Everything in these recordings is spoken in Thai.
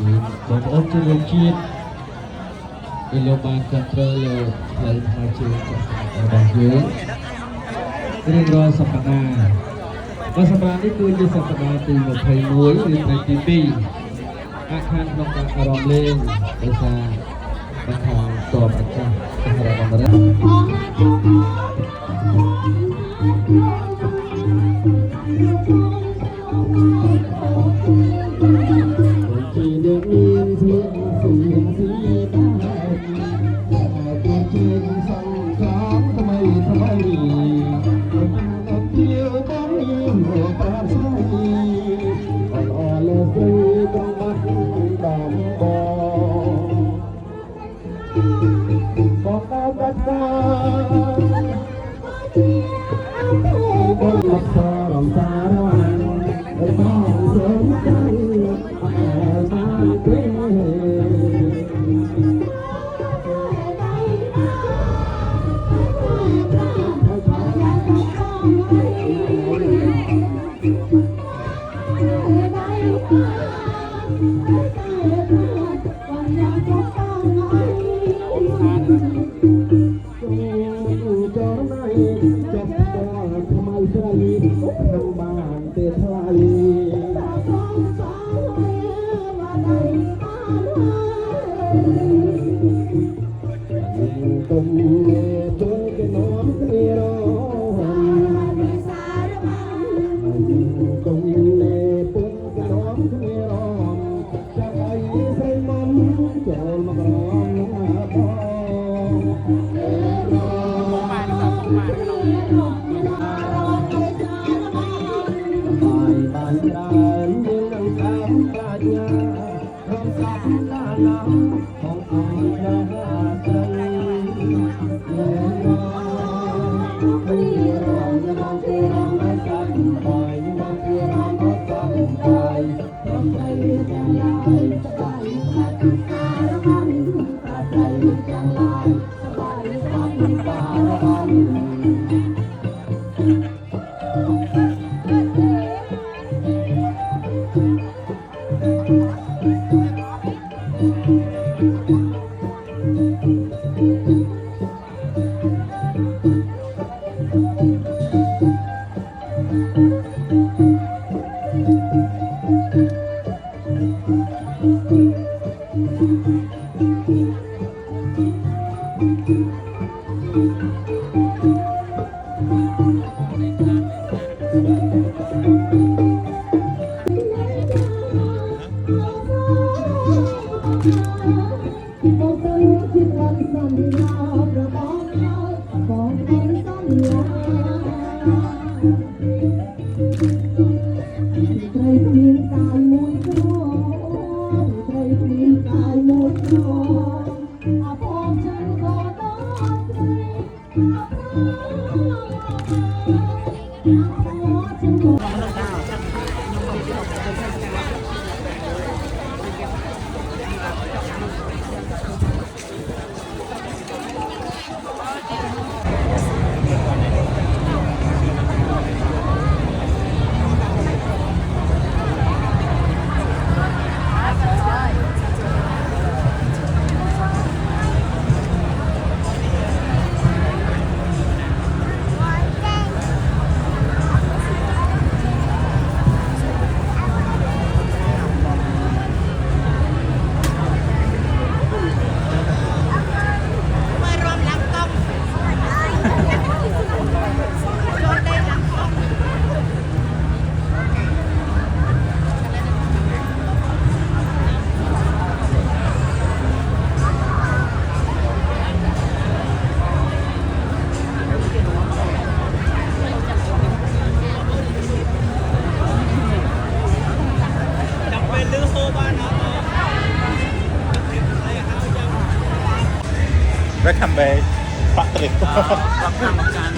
นี้บอกว่าจะเรียนชีพอิโลบานคอนโทรลหลายมาเชื่อจากบางยุคเรื่องรอสัปดาห์วันสัปดาห์นี้คือจะสัปดาห์ตีมาเพย์มวยหรือในทีวีอาคารนอกจากอารมณ์เล่นภาษาบรรทางตอบอาจารย์เป็นอะไรบ้างนะที่เดินเรียนเสียงสีตาตัวจริงสั่งถามทำไมกับเที่ยวต้องมีหัวปลาใสอ่อนเลยซื้อต้องมัดดำบอกเอากระจายบนหลักสารสารวันต้องสนใจมาเพื่อWelcome back ปักตริกรับทำการ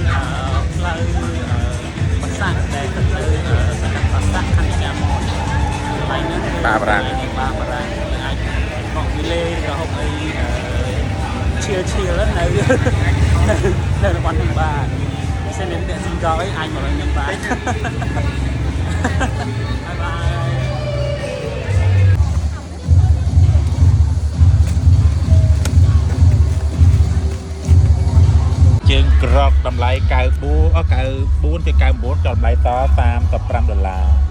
ផ្លូវភាសាដែលទៅលើភាសាខណ្ឌកាមនហើយនឹងបាបារាំងអាចបកវិលេរហូតអីឈៀលនៅរបស់នឹងបាទផ្សេងតែស៊ីកអីអាចមកនឹងបាទបាយ រកតម្លៃ94 94 9 ចុតម្លៃត$35